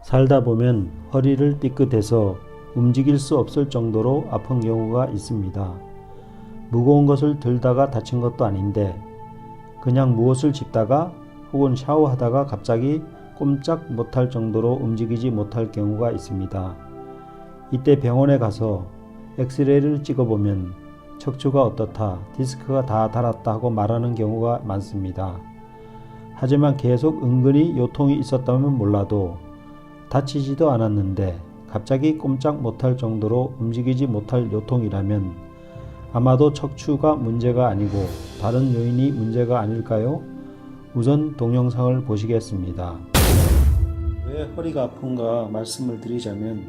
살다 보면 허리를 삐끗해서 움직일 수 없을 정도로 아픈 경우가 있습니다. 무거운 것을 들다가 다친 것도 아닌데 그냥 무엇을 짚다가 혹은 샤워하다가 갑자기 꼼짝 못할 정도로 움직이지 못할 경우가 있습니다. 이때 병원에 가서 엑스레이를 찍어보면 척추가 어떻다, 디스크가 다 닳았다 하고 말하는 경우가 많습니다. 하지만 계속 은근히 요통이 있었다면 몰라도 다치지도 않았는데 갑자기 꼼짝 못할 정도로 움직이지 못할 요통이라면 아마도 척추가 문제가 아니고 다른 요인이 문제가 아닐까요? 우선 동영상을 보시겠습니다. 왜 허리가 아픈가 말씀을 드리자면,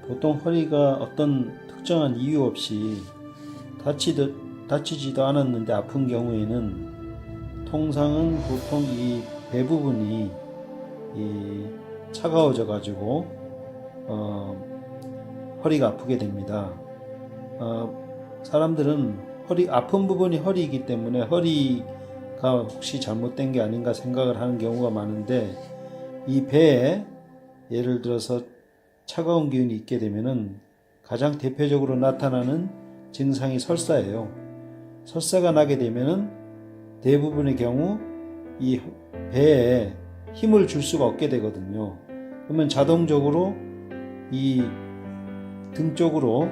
보통 허리가 어떤 특정한 이유 없이 다치지도 않았는데 아픈 경우에는 통상은 보통 이 배 부분이 차가워져 가지고 허리가 아프게 됩니다. 사람들은 아픈 부분이 허리이기 때문에 허리가 혹시 잘못된 게 아닌가 생각을 하는 경우가 많은데, 이 배에 예를 들어서 차가운 기운이 있게 되면은 가장 대표적으로 나타나는 증상이 설사예요. 설사가 나게 되면은 대부분의 경우 이 배에 힘을 줄 수가 없게 되거든요. 그러면 자동적으로 이 등 쪽으로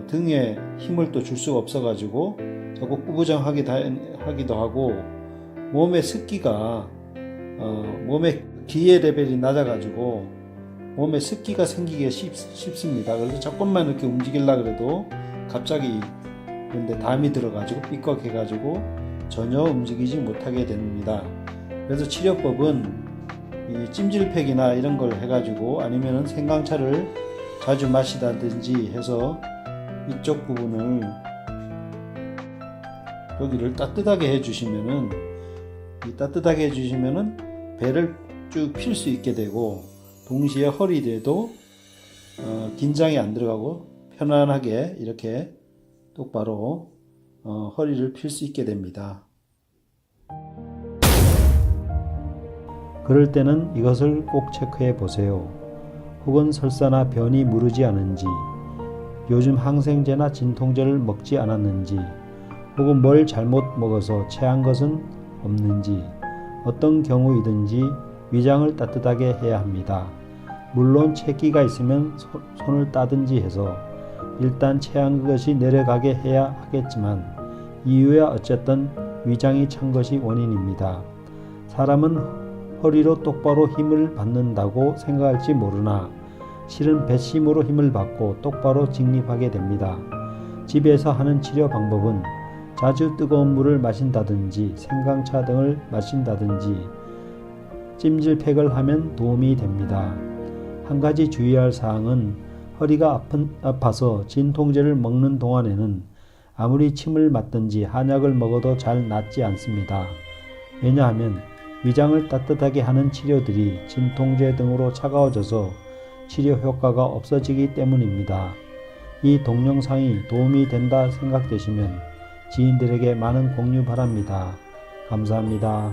등에 힘을 또 줄 수가 없어 가지고 자꾸 구부정하기도 하고, 몸의 습기가 몸의 기의 레벨이 낮아 가지고 몸에 습기가 생기기가 쉽습니다. 그래서 조금만 이렇게 움직이려고 해도 갑자기 그런데 담이 들어가지고 삐걱해가지고 전혀 움직이지 못하게 됩니다. 그래서 치료법은 이 찜질팩이나 이런 걸 해가지고, 아니면은 생강차를 자주 마시다든지 해서 이쪽 부분을 여기를 따뜻하게 해주시면은, 배를 쭉 필 수 있게 되고, 동시에 허리에도 긴장이 안 들어가고 편안하게 이렇게 똑바로 허리를 필 수 있게 됩니다. 그럴 때는 이것을 꼭 체크해 보세요. 혹은 설사나 변이 무르지 않은지, 요즘 항생제나 진통제를 먹지 않았는지, 혹은 뭘 잘못 먹어서 체한 것은 없는지, 어떤 경우이든지 위장을 따뜻하게 해야 합니다. 물론 체기가 있으면 손을 따든지 해서 일단 체한 것이 내려가게 해야 하겠지만, 이유야 어쨌든 위장이 찬 것이 원인입니다. 사람은 허리로 똑바로 힘을 받는다고 생각할지 모르나 실은 배심으로 힘을 받고 똑바로 직립하게 됩니다. 집에서 하는 치료 방법은 자주 뜨거운 물을 마신다든지 생강차 등을 마신다든지 찜질팩을 하면 도움이 됩니다. 한 가지 주의할 사항은 허리가 아파서 진통제를 먹는 동안에는 아무리 침을 맞든지 한약을 먹어도 잘 낫지 않습니다. 왜냐하면 위장을 따뜻하게 하는 치료들이 진통제 등으로 차가워져서 치료 효과가 없어지기 때문입니다. 이 동영상이 도움이 된다 생각되시면 지인들에게 많은 공유 바랍니다. 감사합니다.